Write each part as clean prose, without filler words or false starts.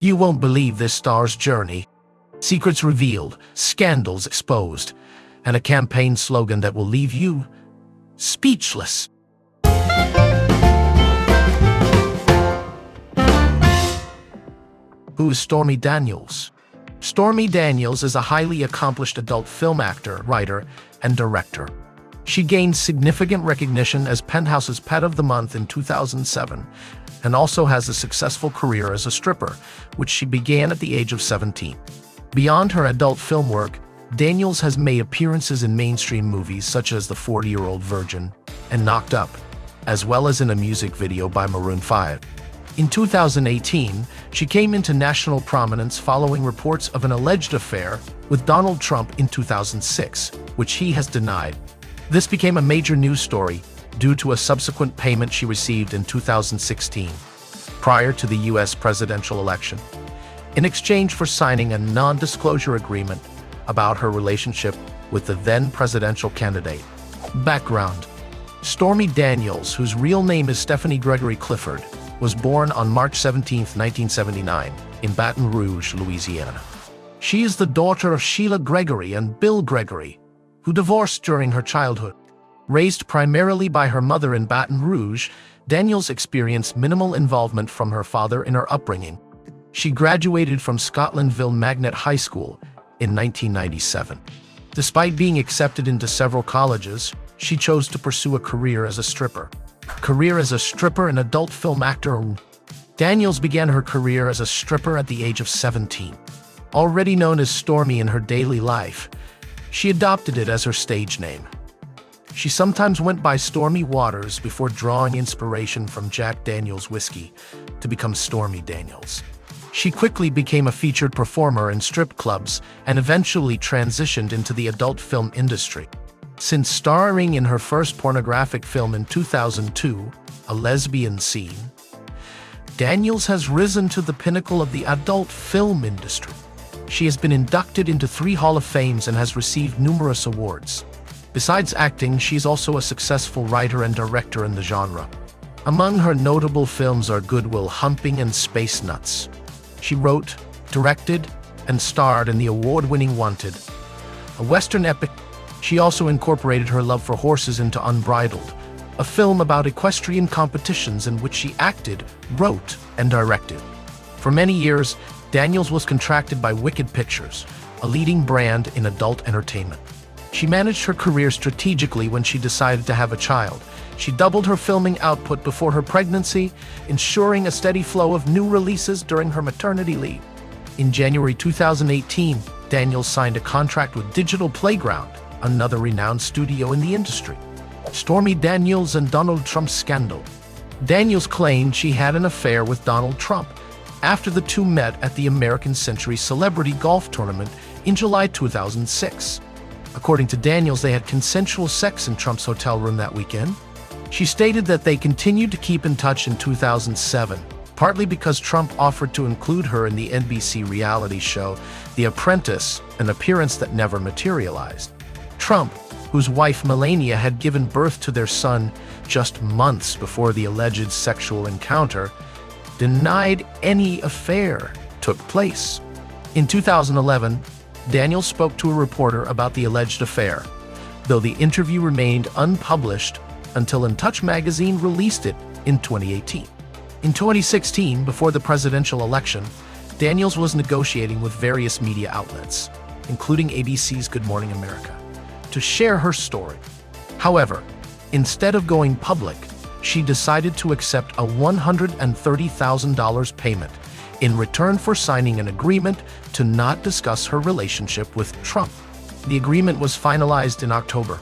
You won't believe this star's journey. Secrets revealed, scandals exposed, and a campaign slogan that will leave you speechless. Who is Stormy Daniels? Stormy Daniels is a highly accomplished adult film actor, writer, and director. She gained significant recognition as Penthouse's Pet of the Month in 2007, and also has a successful career as a stripper, which she began at the age of 17. Beyond her adult film work, Daniels has made appearances in mainstream movies such as The 40-Year-Old Virgin and Knocked Up, as well as in a music video by Maroon 5. In 2018, she came into national prominence following reports of an alleged affair with Donald Trump in 2006, which he has denied. This became a major news story due to a subsequent payment she received in 2016, prior to the U.S. presidential election, in exchange for signing a non-disclosure agreement about her relationship with the then presidential candidate. Background: Stormy Daniels, whose real name is Stephanie Gregory Clifford, was born on March 17, 1979, in Baton Rouge, Louisiana. She is the daughter of Sheila Gregory and Bill Gregory, who divorced during her childhood. Raised primarily by her mother in Baton Rouge, Daniels experienced minimal involvement from her father in her upbringing. She graduated from Scotlandville Magnet High School in 1997. Despite being accepted into several colleges, she chose to pursue a career as a stripper. And adult film actor. Daniels began her career as a stripper at the age of 17. Already known as Stormy in her daily life, she adopted it as her stage name. She sometimes went by Stormy Waters before drawing inspiration from Jack Daniel's whiskey to become Stormy Daniels. She quickly became a featured performer in strip clubs and eventually transitioned into the adult film industry. Since starring in her first pornographic film in 2002, A Lesbian Scene, Daniels has risen to the pinnacle of the adult film industry. She has been inducted into 3 Hall of Fames and has received numerous awards. Besides acting, she's also a successful writer and director in the genre. Among her notable films are Good Will Hunting and Space Nuts. She wrote, directed, and starred in the award-winning Wanted, a Western epic. She also incorporated her love for horses into Unbridled, a film about equestrian competitions in which she acted, wrote, and directed. For many years, Daniels was contracted by Wicked Pictures, a leading brand in adult entertainment. She managed her career strategically when she decided to have a child. She doubled her filming output before her pregnancy, ensuring a steady flow of new releases during her maternity leave. In January 2018, Daniels signed a contract with Digital Playground, another renowned studio in the industry. Stormy Daniels and Donald Trump scandal. Daniels claimed she had an affair with Donald Trump after the two met at the American Century Celebrity Golf Tournament in July 2006. According to Daniels, they had consensual sex in Trump's hotel room that weekend. She stated that they continued to keep in touch in 2007, partly because Trump offered to include her in the NBC reality show The Apprentice, an appearance that never materialized. Trump, whose wife Melania had given birth to their son just months before the alleged sexual encounter, denied any affair took place. In 2011, Daniels spoke to a reporter about the alleged affair, though the interview remained unpublished until In Touch magazine released it in 2018. In 2016, before the presidential election, Daniels was negotiating with various media outlets, including ABC's Good Morning America, to share her story. However, instead of going public, she decided to accept a $130,000 payment in return for signing an agreement to not discuss her relationship with Trump. The agreement was finalized in October.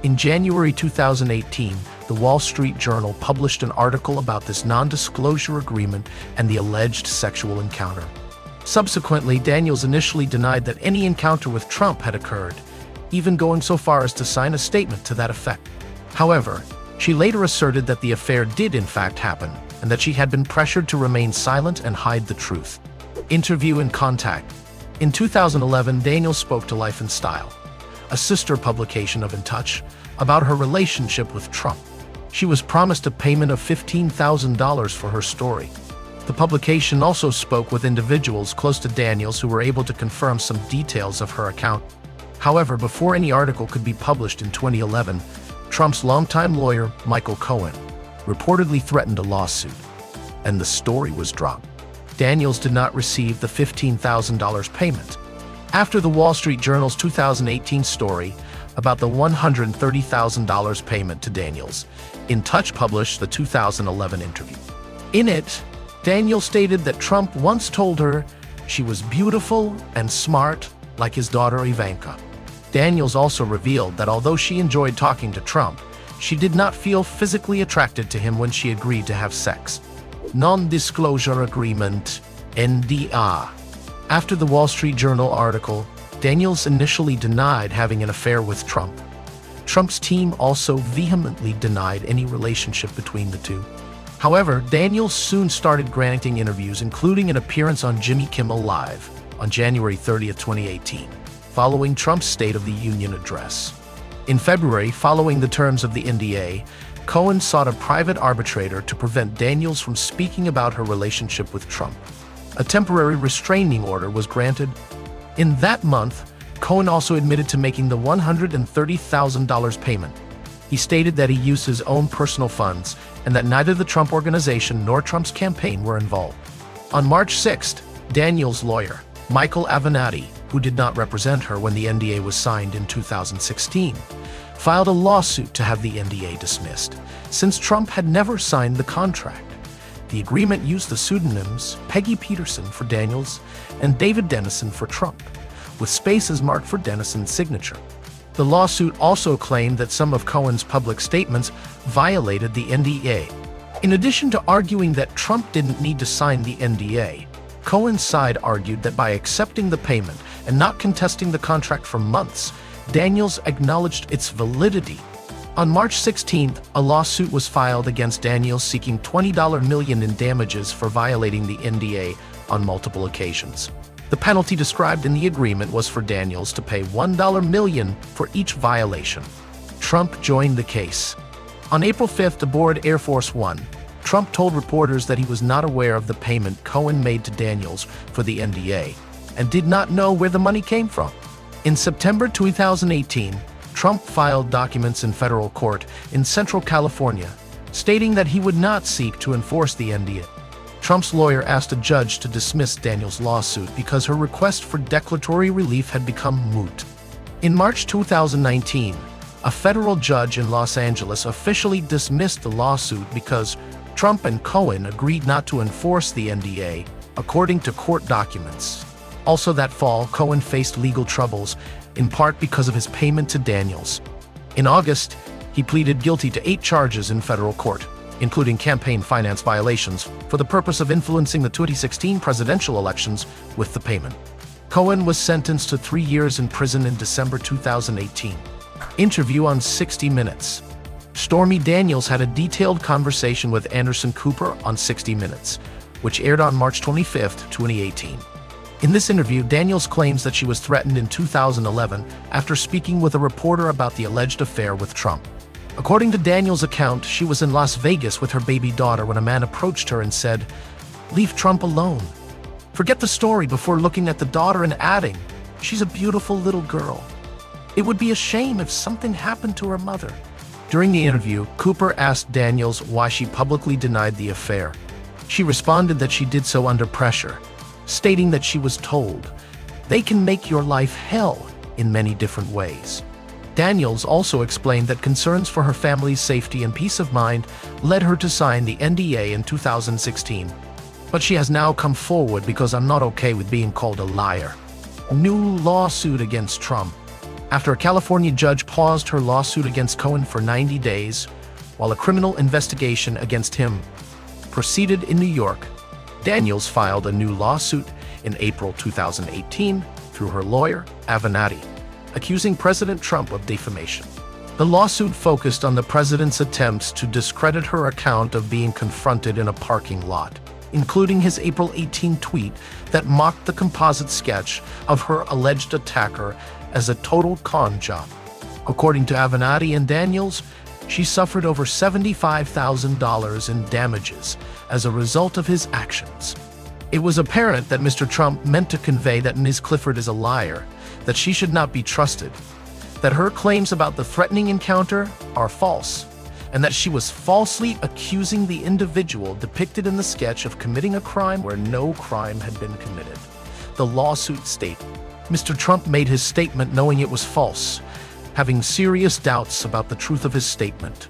In January 2018, the Wall Street Journal published an article about this non-disclosure agreement and the alleged sexual encounter. Subsequently, Daniels initially denied that any encounter with Trump had occurred, even going so far as to sign a statement to that effect. However, she later asserted that the affair did in fact happen, and that she had been pressured to remain silent and hide the truth. Interview and contact. In 2011, Daniels spoke to Life and Style, a sister publication of In Touch, about her relationship with Trump. She was promised a payment of $15,000 for her story. The publication also spoke with individuals close to Daniels who were able to confirm some details of her account. However, before any article could be published in 2011, Trump's longtime lawyer, Michael Cohen, reportedly threatened a lawsuit, and the story was dropped. Daniels did not receive the $15,000 payment. After the Wall Street Journal's 2018 story about the $130,000 payment to Daniels, In Touch published the 2011 interview. In it, Daniels stated that Trump once told her she was beautiful and smart like his daughter Ivanka. Daniels also revealed that although she enjoyed talking to Trump, she did not feel physically attracted to him when she agreed to have sex. Non-disclosure agreement, NDA. After the Wall Street Journal article, Daniels initially denied having an affair with Trump. Trump's team also vehemently denied any relationship between the two. However, Daniels soon started granting interviews, including an appearance on Jimmy Kimmel Live on January 30, 2018, following Trump's State of the Union address. In February, following the terms of the NDA, Cohen sought a private arbitrator to prevent Daniels from speaking about her relationship with Trump. A temporary restraining order was granted. In that month, Cohen also admitted to making the $130,000 payment. He stated that he used his own personal funds and that neither the Trump Organization nor Trump's campaign were involved. On March 6th, Daniels' lawyer, Michael Avenatti, who did not represent her when the NDA was signed in 2016, filed a lawsuit to have the NDA dismissed, since Trump had never signed the contract. The agreement used the pseudonyms Peggy Peterson for Daniels and David Dennison for Trump, with spaces marked for Dennison's signature. The lawsuit also claimed that some of Cohen's public statements violated the NDA. In addition to arguing that Trump didn't need to sign the NDA, Cohen's side argued that by accepting the payment and not contesting the contract for months, Daniels acknowledged its validity. On March 16th, a lawsuit was filed against Daniels seeking $20 million in damages for violating the NDA on multiple occasions. The penalty described in the agreement was for Daniels to pay $1 million for each violation. Trump joined the case. On April 5th aboard Air Force One, Trump told reporters that he was not aware of the payment Cohen made to Daniels for the NDA and did not know where the money came from. In September 2018, Trump filed documents in federal court in Central California, stating that he would not seek to enforce the NDA. Trump's lawyer asked a judge to dismiss Daniels' lawsuit because her request for declaratory relief had become moot. In March 2019, a federal judge in Los Angeles officially dismissed the lawsuit because Trump and Cohen agreed not to enforce the NDA, according to court documents. Also that fall, Cohen faced legal troubles, in part because of his payment to Daniels. In August, he pleaded guilty to 8 charges in federal court, including campaign finance violations, for the purpose of influencing the 2016 presidential elections with the payment. Cohen was sentenced to 3 years in prison in December 2018. Interview on 60 Minutes. Stormy Daniels had a detailed conversation with Anderson Cooper on 60 Minutes, which aired on March 25, 2018. In this interview, Daniels claims that she was threatened in 2011 after speaking with a reporter about the alleged affair with Trump. According to Daniels' account, she was in Las Vegas with her baby daughter when a man approached her and said, "Leave Trump alone. Forget the story," before looking at the daughter and adding, "She's a beautiful little girl. It would be a shame if something happened to her mother." During the interview, Cooper asked Daniels why she publicly denied the affair. She responded that she did so under pressure, stating that she was told, "They can make your life hell in many different ways." Daniels also explained that concerns for her family's safety and peace of mind led her to sign the NDA in 2016. But she has now come forward because I'm not okay with being called a liar. New lawsuit against Trump. After a California judge paused her lawsuit against Cohen for 90 days, while a criminal investigation against him proceeded in New York, Daniels filed a new lawsuit in April 2018 through her lawyer, Avenatti, accusing President Trump of defamation. The lawsuit focused on the president's attempts to discredit her account of being confronted in a parking lot, including his April 18 tweet that mocked the composite sketch of her alleged attacker as a total con job. According to Avenatti and Daniels, She suffered over $75,000 in damages as a result of his actions. It was apparent that Mr. Trump meant to convey that Ms. Clifford is a liar, that she should not be trusted, that her claims about the threatening encounter are false, and that she was falsely accusing the individual depicted in the sketch of committing a crime where no crime had been committed. The lawsuit states, Mr. Trump made his statement knowing it was false, having serious doubts about the truth of his statement,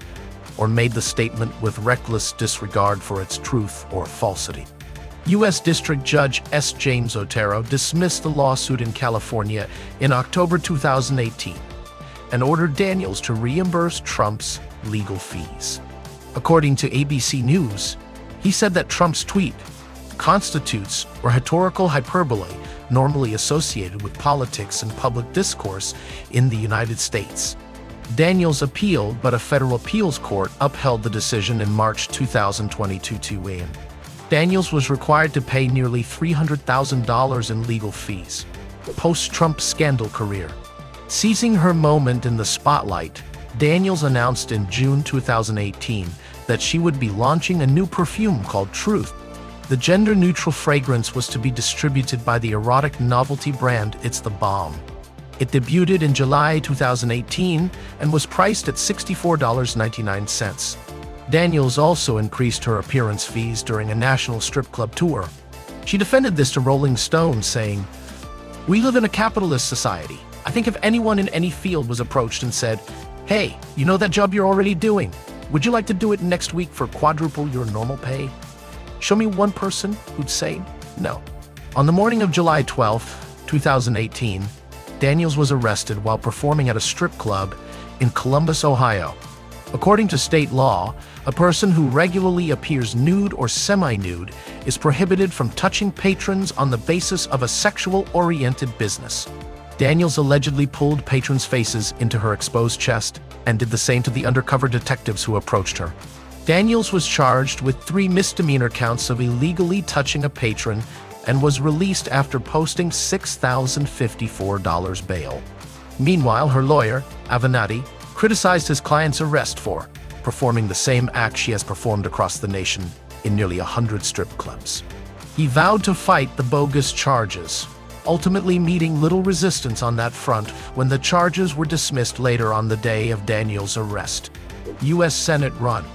or made the statement with reckless disregard for its truth or falsity. U.S. District Judge S. James Otero dismissed the lawsuit in California in October 2018 and ordered Daniels to reimburse Trump's legal fees. According to ABC News, he said that Trump's tweet constitutes rhetorical hyperbole normally associated with politics and public discourse in the United States. Daniels appealed, but a federal appeals court upheld the decision in March 2022 to win. Daniels was required to pay nearly $300,000 in legal fees. Post-Trump scandal career. Seizing her moment in the spotlight, Daniels announced in June 2018 that she would be launching a new perfume called Truth. The gender-neutral fragrance was to be distributed by the erotic novelty brand It's the Bomb. It debuted in July 2018 and was priced at $64.99. Daniels also increased her appearance fees during a national strip club tour. She defended this to Rolling Stone, saying, "We live in a capitalist society. I think if anyone in any field was approached and said, 'Hey, you know that job you're already doing? Would you like to do it next week for quadruple your normal pay?' Show me one person who'd say no." On the morning of July 12, 2018, Daniels was arrested while performing at a strip club in Columbus, Ohio. According to state law, a person who regularly appears nude or semi-nude is prohibited from touching patrons on the basis of a sexual-oriented business. Daniels allegedly pulled patrons' faces into her exposed chest and did the same to the undercover detectives who approached her. Daniels was charged with 3 misdemeanor counts of illegally touching a patron and was released after posting $6,054 bail. Meanwhile, her lawyer, Avenatti, criticized his client's arrest for performing the same act she has performed across the nation in nearly 100 strip clubs. He vowed to fight the bogus charges, ultimately meeting little resistance on that front when the charges were dismissed later on the day of Daniels' arrest. U.S. Senate run.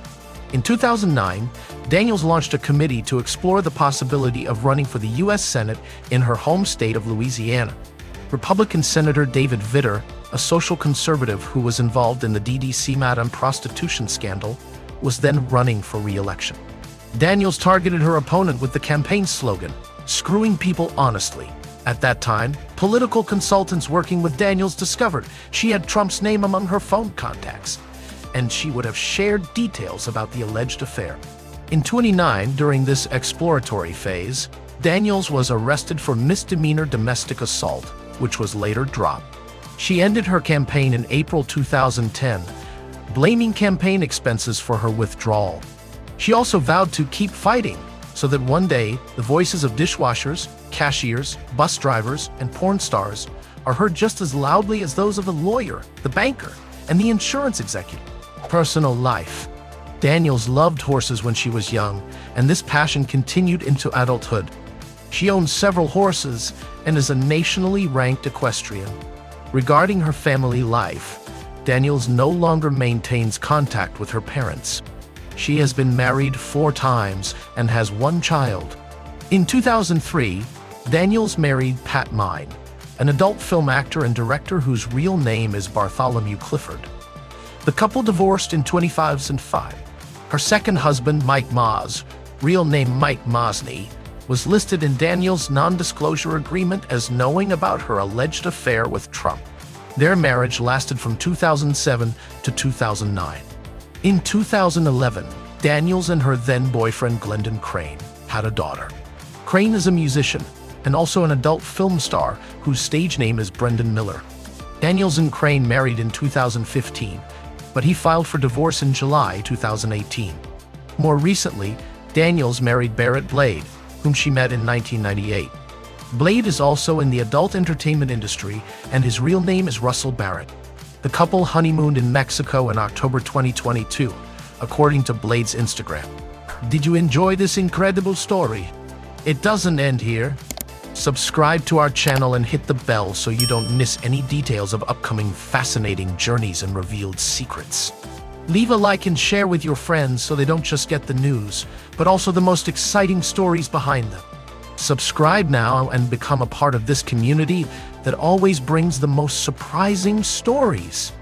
In 2009, Daniels launched a committee to explore the possibility of running for the U.S. Senate in her home state of Louisiana. Republican Senator David Vitter, a social conservative who was involved in the DDC Madam prostitution scandal, was then running for re-election. Daniels targeted her opponent with the campaign slogan, "Screwing people honestly." At that time, political consultants working with Daniels discovered she had Trump's name among her phone contacts, and she would have shared details about the alleged affair. In 2009, during this exploratory phase, Daniels was arrested for misdemeanor domestic assault, which was later dropped. She ended her campaign in April 2010, blaming campaign expenses for her withdrawal. She also vowed to keep fighting so that one day the voices of dishwashers, cashiers, bus drivers, and porn stars are heard just as loudly as those of the lawyer, the banker, and the insurance executive. Personal life. Daniels loved horses when she was young, and this passion continued into adulthood. She owns several horses and is a nationally ranked equestrian. Regarding her family life, Daniels no longer maintains contact with her parents. She has been married 4 times and has 1 child. In 2003, Daniels married Pat Mine, an adult film actor and director whose real name is Bartholomew Clifford. The couple divorced in 2005. Her second husband, Mike Moz, real name Mike Mosney, was listed in Daniels' non-disclosure agreement as knowing about her alleged affair with Trump. Their marriage lasted from 2007 to 2009. In 2011, Daniels and her then-boyfriend Glendon Crane had a daughter. Crane is a musician and also an adult film star whose stage name is Brendan Miller. Daniels and Crane married in 2015, but he filed for divorce in July 2018. More recently, Daniels married Barrett Blade, whom she met in 1998. Blade is also in the adult entertainment industry, and his real name is Russell Barrett. The couple honeymooned in Mexico in October 2022, according to Blade's Instagram. Did you enjoy this incredible story? It doesn't end here. Subscribe to our channel and hit the bell so you don't miss any details of upcoming fascinating journeys and revealed secrets. Leave a like and share with your friends so they don't just get the news, but also the most exciting stories behind them. Subscribe now and become a part of this community that always brings the most surprising stories.